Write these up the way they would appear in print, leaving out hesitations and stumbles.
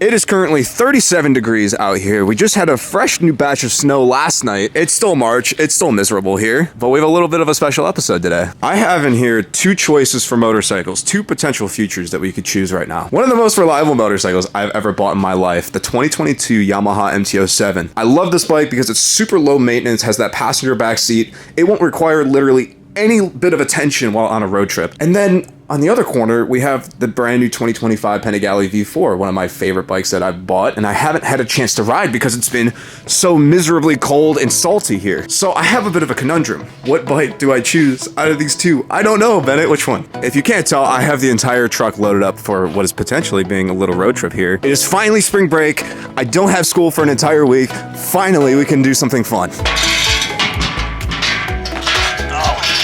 It is currently 37 degrees out here. We just had a fresh new batch of snow last night. It's still March. It's still miserable here, but we have a little bit of a special episode today. I have in here two choices for motorcycles, two potential futures that we could choose right now. One of the most reliable motorcycles I've ever bought in my life, the 2022 Yamaha MT-07. I love this bike because it's super low maintenance, has that passenger back seat. It won't require literally any bit of attention while on a road trip. And then on the other corner, we have the brand new 2025 Panigale V4, one of my favorite bikes that I've bought, and I haven't had a chance to ride because it's been so miserably cold and salty here. So I have a bit of a conundrum. What bike do I choose out of these two? I don't know, Bennett, which one? If you can't tell, I have the entire truck loaded up for what is potentially being a little road trip here. It is finally spring break. I don't have school for an entire week. Finally, we can do something fun.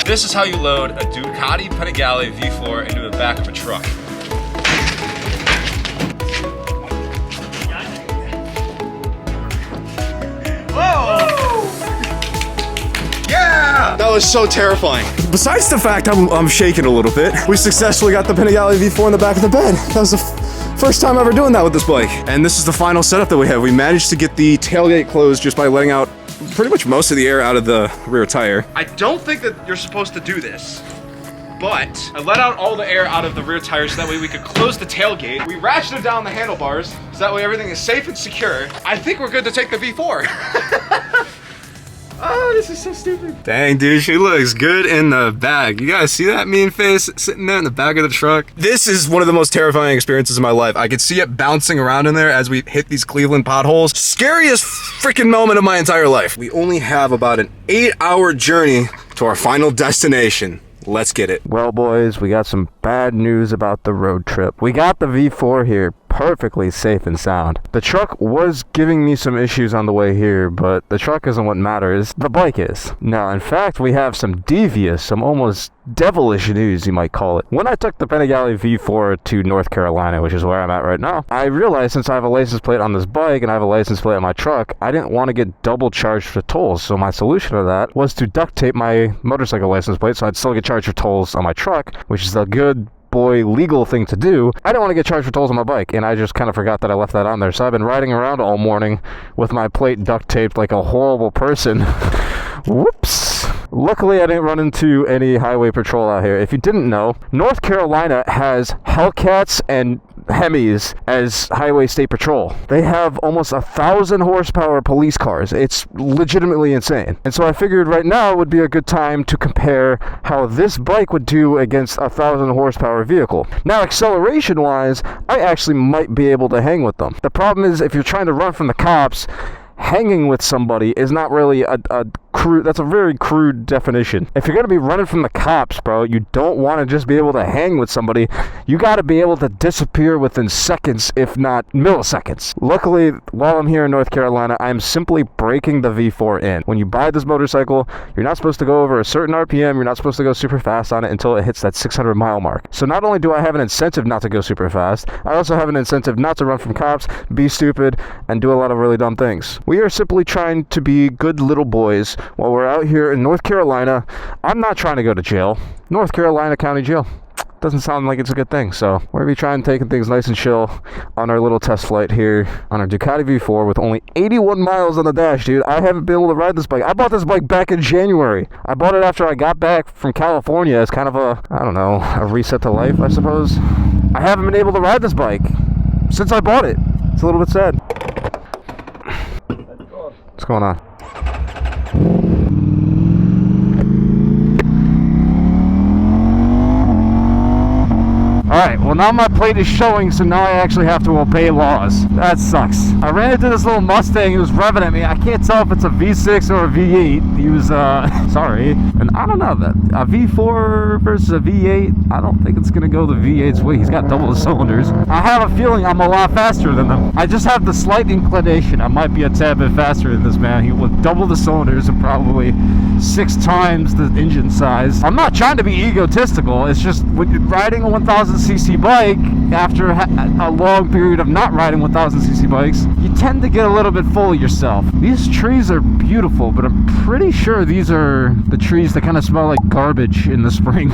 This is how you load a Ducati Panigale V4 into the back of a truck. Whoa! Yeah! That was so terrifying. Besides the fact I'm shaking a little bit, we successfully got the Panigale V4 in the back of the bed. That was the first time ever doing that with this bike. And this is the final setup that we have. We managed to get the tailgate closed just by letting out pretty much most of the air out of the rear tire. I don't think that you're supposed to do this, but I let out all the air out of the rear tire so that way we could close the tailgate. We ratcheted down the handlebars so that way everything is safe and secure. I think we're good to take the V4. Oh, this is so stupid. Dang, dude, she looks good in the back. You guys see that mean face sitting there in the back of the truck? This is one of the most terrifying experiences of my life. I could see it bouncing around in there as we hit these Cleveland potholes. Scariest freaking moment of my entire life. We only have about an 8-hour journey to our final destination. Let's get it. Well, boys, we got some bad news about the road trip. We got the V4 here, perfectly safe and sound. The truck was giving me some issues on the way here, but the truck isn't what matters. The bike is. Now, in fact, we have some devious, some almost devilish news, you might call it. When I took the Panigale V4 to North Carolina, which is where I'm at right now, I realized since I have a license plate on this bike and I have a license plate on my truck, I didn't want to get double charged for tolls. So my solution to that was to duct tape my motorcycle license plate so I'd still get charged for tolls on my truck, which is a good boy legal thing to do. I don't want to get charged for tolls on my bike, and I just kind of forgot that I left that on there. So I've been riding around all morning with my plate duct taped like a horrible person. Whoops. Luckily, I didn't run into any highway patrol out here. If you didn't know, North Carolina has Hellcats and Hemis as highway state patrol. They have almost 1,000 horsepower police cars. It's legitimately insane. And so I figured right now would be a good time to compare how this bike would do against a 1,000 horsepower vehicle. Now, acceleration wise, I actually might be able to hang with them. The problem is if you're trying to run from the cops, hanging with somebody is not really a crude, that's a very crude definition. If you're going to be running from the cops, bro, you don't want to just be able to hang with somebody. You got to be able to disappear within seconds, if not milliseconds. Luckily, while I'm here in North Carolina, I'm simply breaking the V4 in. When you buy this motorcycle, you're not supposed to go over a certain RPM, you're not supposed to go super fast on it until it hits that 600 mile mark. So not only do I have an incentive not to go super fast, I also have an incentive not to run from cops, be stupid, and do a lot of really dumb things. We are simply trying to be good little boys while we're out here in North Carolina. I'm not trying to go to jail. North Carolina County Jail. Doesn't sound like it's a good thing, so we're gonna be trying to take things nice and chill on our little test flight here on our Ducati V4 with only 81 miles on the dash, dude. I haven't been able to ride this bike. I bought this bike back in January. I bought it after I got back from California as kind of a, I don't know, a reset to life, I suppose. I haven't been able to ride this bike since I bought it. It's a little bit sad. What's going on? Alright, well now my plate is showing, so now I actually have to obey laws. That sucks. I ran into this little Mustang, he was revving at me. I can't tell if it's a V6 or a V8. He was, sorry. And I don't know, a V4 versus a V8, I don't think it's gonna go the V8's way. He's got double the cylinders. I have a feeling I'm a lot faster than them. I just have the slight inclination I might be a tad bit faster than this man. He with double the cylinders and probably 6 times the engine size. I'm not trying to be egotistical, it's just when you're riding a 1000cc bike, after a long period of not riding 1000cc bikes, you tend to get a little bit full of yourself. These trees are beautiful, but I'm pretty sure these are the trees that kind of smell like garbage in the spring.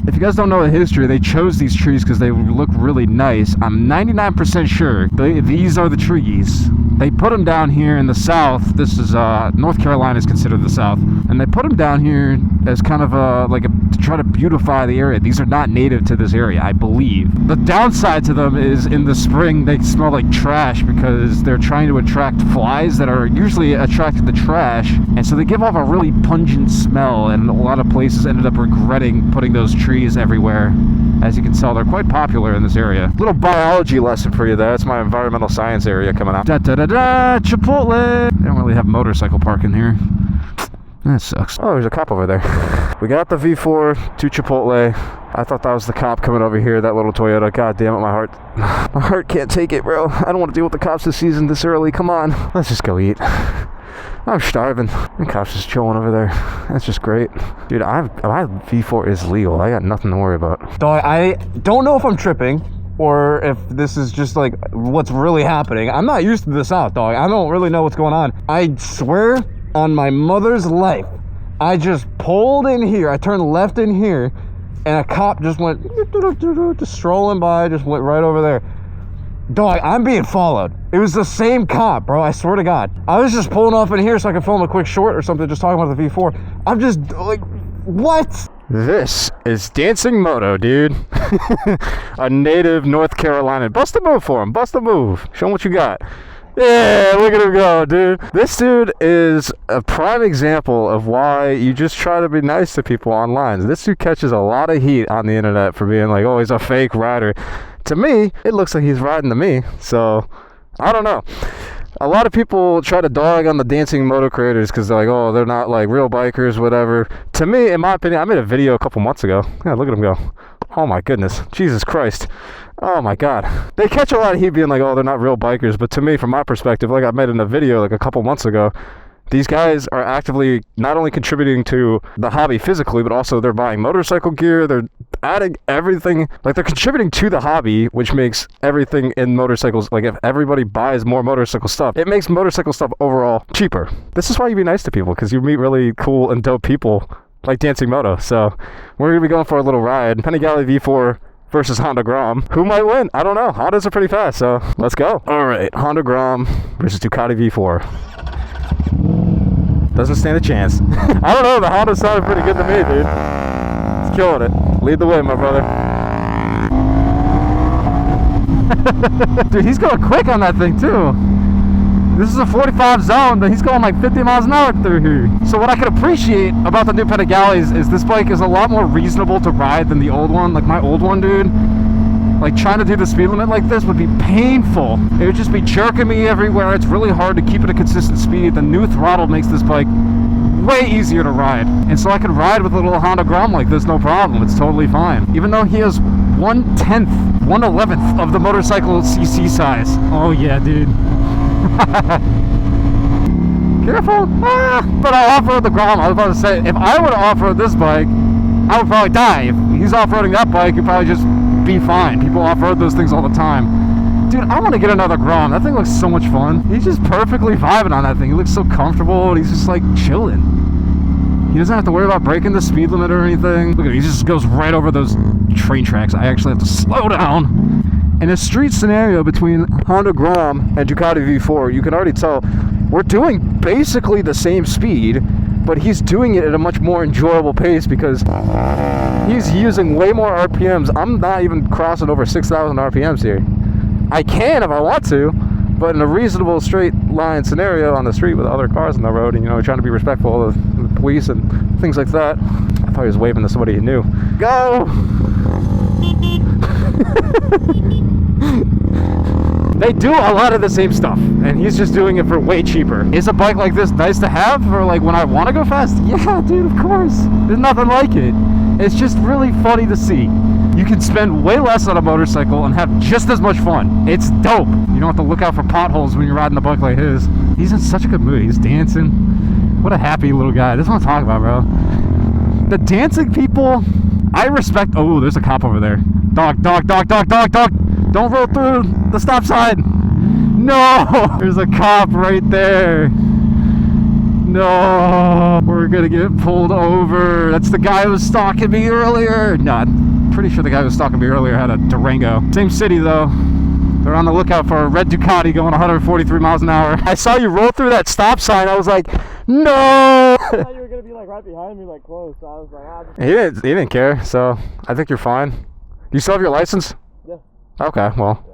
If you guys don't know the history, they chose these trees because they look really nice. I'm 99% sure these are the trees. They put them down here in the south. This is North Carolina is considered the south, and they put them down here as kind of to try to beautify the area. These are not native to this area, I believe. The downside to them is in the spring they smell like trash because they're trying to attract flies that are usually attracted to trash, and so they give off a really pungent smell, and a lot of places ended up regretting putting those trees everywhere. As you can tell, they're quite popular in this area. Little biology lesson for you there. That's my environmental science area coming out. Chipotle! They don't really have motorcycle parking here. That sucks. Oh, there's a cop over there. We got the V4 to Chipotle. I thought that was the cop coming over here, that little Toyota. God damn it, my heart. My heart can't take it, bro. I don't want to deal with the cops this season this early. Come on. Let's just go eat. I'm starving. The cop's just chilling over there. That's just great. Dude, my V4 is legal. I got nothing to worry about. Dog, I don't know if I'm tripping or if this is just like what's really happening. I'm not used to the South, dog. I don't really know what's going on. I swear on my mother's life, I just pulled in here. I turned left in here, and a cop just went, just strolling by, just went right over there. Dog, I'm being followed. It was the same cop, bro. I swear to God. I was just pulling off in here so I could film a quick short or something, just talking about the V4. I'm just like, what? This is DancingMoto, dude. A native North Carolina. Bust a move for him. Bust a move. Show him what you got. Yeah, look at him go, dude. This dude is a prime example of why you just try to be nice to people online. This dude catches a lot of heat on the internet for being like, oh, he's a fake rider. To me, it looks like he's riding to me. So, I don't know. A lot of people try to dog on the DancingMoto creators because they're like, oh, they're not like real bikers, whatever. To me, in my opinion, I made a video a couple months ago. Yeah, look at him go. Oh my goodness. Jesus Christ. Oh my God. They catch a lot of heat being like, oh, they're not real bikers. But to me, from my perspective, like I made in a video like a couple months ago, these guys are actively not only contributing to the hobby physically, but also they're buying motorcycle gear. They're adding everything. Like they're contributing to the hobby, which makes everything in motorcycles, like if everybody buys more motorcycle stuff, it makes motorcycle stuff overall cheaper. This is why you be nice to people, because you meet really cool and dope people like DancingMoto. So we're going to be going for a little ride. Panigale V4 versus Honda Grom. Who might win? I don't know. Hondas are pretty fast, so let's go. All right, Honda Grom versus Ducati V4. Doesn't stand a chance. I don't know, the Honda sounded pretty good to me, dude. It's killing it. Lead the way, my brother. Dude, he's going quick on that thing, too. This is a 45 zone, but he's going like 50 miles an hour through here. So what I can appreciate about the new Panigales is this bike is a lot more reasonable to ride than the old one. Like my old one, dude, like trying to do the speed limit like this would be painful. It would just be jerking me everywhere. It's really hard to keep at a consistent speed. The new throttle makes this bike way easier to ride. And so I could ride with a little Honda Grom like this, no problem. It's totally fine. Even though he has 1/10, 1/11 of the motorcycle CC size. Oh yeah, dude. Careful. But I off-road the Grom. I was about to say, if I were to off-road this bike, I would probably die. If he's off-roading that bike, he'd probably just be fine. People off-road those things all the time. Dude, I want to get another Grom. That thing looks so much fun. He's just perfectly vibing on that thing. He looks so comfortable, and he's just like chilling. He doesn't have to worry about breaking the speed limit or anything. Look at him, he just goes right over those train tracks. I actually have to slow down. In a street scenario between Honda Grom and Ducati V4, you can already tell we're doing basically the same speed, but he's doing it at a much more enjoyable pace because he's using way more RPMs. I'm not even crossing over 6,000 RPMs here. I can if I want to, but in a reasonable straight line scenario on the street with other cars on the road and, you know, trying to be respectful of the police and things like that. I thought he was waving to somebody he knew. Go! They do a lot of the same stuff, and he's just doing it for way cheaper. Is a bike like this nice to have for like when I want to go fast? Yeah, dude, of course. There's nothing like it. It's just really funny to see. You can spend way less on a motorcycle and have just as much fun. It's dope. You don't have to look out for potholes when you're riding a bike like his. He's in such a good mood. He's dancing. What a happy little guy. That's what I'm talking about, bro. The dancing people, I respect. Oh, there's a cop over there. Dog. Don't roll through the stop sign. No, there's a cop right there. No, we're gonna get pulled over. That's the guy who was stalking me earlier. No, I'm pretty sure the guy who was stalking me earlier had a Durango. Same city though. They're on the lookout for a red Ducati going 143 miles an hour. I saw you roll through that stop sign. I was like, no. I thought you were gonna be like right behind me, like close. So I was like, He didn't care. So I think you're fine. You still have your license? Yeah. Okay, well,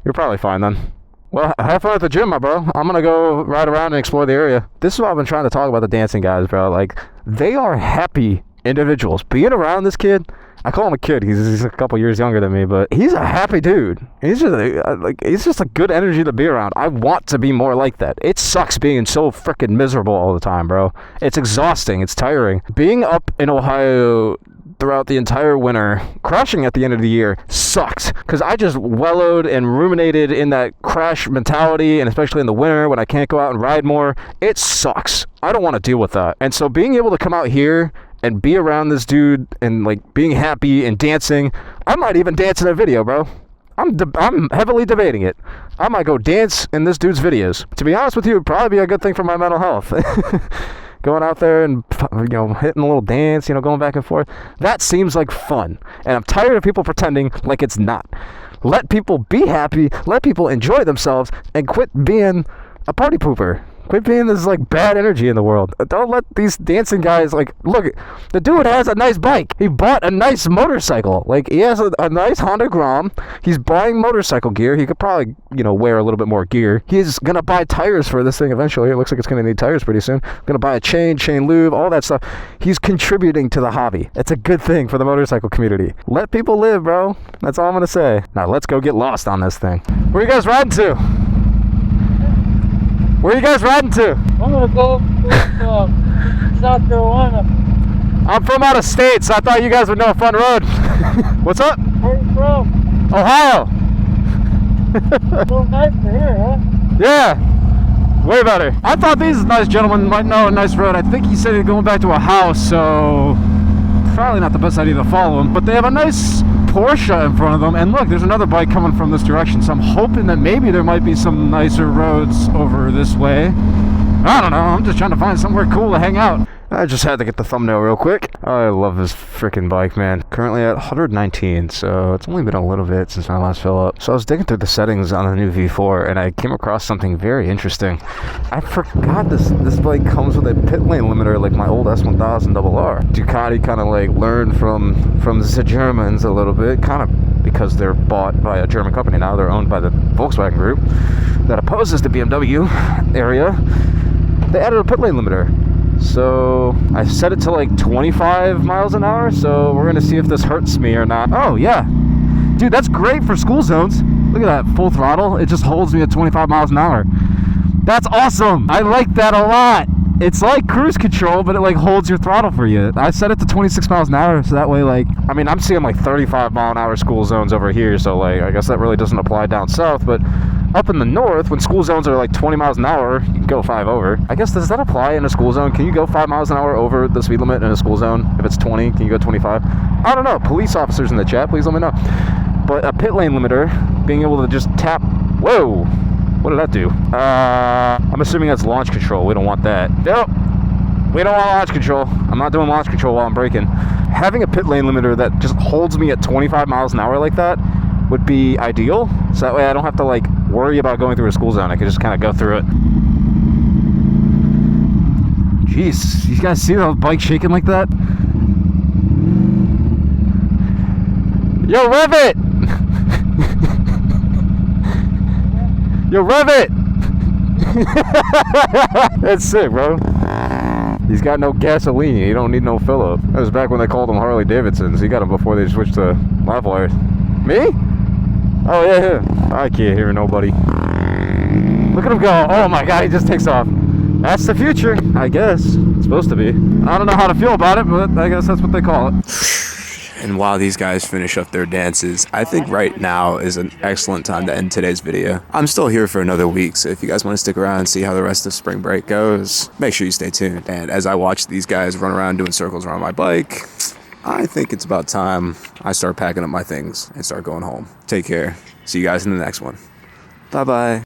you're probably fine then. Well, have fun at the gym, my bro. I'm gonna go ride around and explore the area. This is what I've been trying to talk about the dancing guys, bro. Like, they are happy individuals. Being around this kid, I call him a kid. He's a couple years younger than me, but he's a happy dude. He's just a good energy to be around. I want to be more like that. It sucks being so freaking miserable all the time, bro. It's exhausting. It's tiring. Being up in Ohio throughout the entire winter, crashing at the end of the year sucks, because I just wallowed and ruminated in that crash mentality, and especially in the winter when I can't go out and ride more. It sucks. I don't want to deal with that. And so being able to come out here and be around this dude and like being happy and dancing, I might even dance in a video, bro. I'm heavily debating it. I might go dance in this dude's videos. To be honest with you, it'd probably be a good thing for my mental health. Going out there and, you know, hitting a little dance, you know, going back and forth. That seems like fun. And I'm tired of people pretending like it's not. Let people be happy, let people enjoy themselves, and quit being a party pooper. Quit being this, like, bad energy in the world. Don't let these dancing guys, like, look, the dude has a nice bike. He bought a nice motorcycle. Like, he has a nice Honda Grom. He's buying motorcycle gear. He could probably, you know, wear a little bit more gear. He's gonna buy tires for this thing eventually. It looks like it's gonna need tires pretty soon. Gonna buy a chain lube, all that stuff. He's contributing to the hobby. It's a good thing for the motorcycle community. Let people live, bro. That's all I'm gonna say. Now, let's go get lost on this thing. Where you guys riding to? Where are you guys riding to? I'm gonna go to South Carolina. I'm from out of state, so I thought you guys would know a fun road. What's up? Where you from? Ohio. So nice to hear, huh? Yeah. Way better. I thought these nice gentlemen might know a nice road. I think he said he's going back to a house, so probably not the best idea to follow him. But they have a nice Porsche in front of them, and look, there's another bike coming from this direction, so I'm hoping that maybe there might be some nicer roads over this way. I don't know, I'm just trying to find somewhere cool to hang out. I just had to get the thumbnail real quick. I love this freaking bike, man. Currently at 119, so it's only been a little bit since my last fill up. So I was digging through the settings on the new V4, and I came across something very interesting. I forgot this bike comes with a pit lane limiter like my old S1000 RR. Ducati kind of like learned from the Germans a little bit, kind of because they're bought by a German company now. They're owned by the Volkswagen Group that opposes the BMW area. They added a pit lane limiter. So I set it to like 25 miles an hour, so we're gonna see if this hurts me or not. Oh yeah, dude, that's great for school zones. Look at that, full throttle. It just holds me at 25 miles an hour. That's awesome. I like that a lot. It's like cruise control, but it like holds your throttle for you. I set it to 26 miles an hour, so that way, like, I mean, I'm seeing like 35 mile an hour school zones over here, so like, I guess that really doesn't apply down south, but up in the north, when school zones are like 20 miles an hour, you can go 5 over. I guess, does that apply in a school zone? Can you go 5 miles an hour over the speed limit in a school zone? If it's 20, can you go 25? I don't know. Police officers in the chat, please let me know. But a pit lane limiter, being able to just tap, whoa, what did that do? I'm assuming that's launch control. We don't want that. Nope. We don't want launch control. I'm not doing launch control while I'm braking. Having a pit lane limiter that just holds me at 25 miles an hour like that would be ideal. So that way I don't have to like worry about going through a school zone. I can just kind of go through it. Jeez, you guys see the bike shaking like that? Yo, rev it! Yo, rev it! That's sick, bro. He's got no gasoline. He don't need no fill-up. That was back when they called them Harley Davidsons. He got them before they switched to live wires. Me? Oh, yeah. I can't hear nobody. Look at him go. Oh, my God. He just takes off. That's the future, I guess. It's supposed to be. I don't know how to feel about it, but I guess that's what they call it. And while these guys finish up their dances, I think right now is an excellent time to end today's video. I'm still here for another week, so if you guys want to stick around and see how the rest of spring break goes, make sure you stay tuned. And as I watch these guys run around doing circles around my bike, I think it's about time I start packing up my things and start going home. Take care. See you guys in the next one. Bye-bye.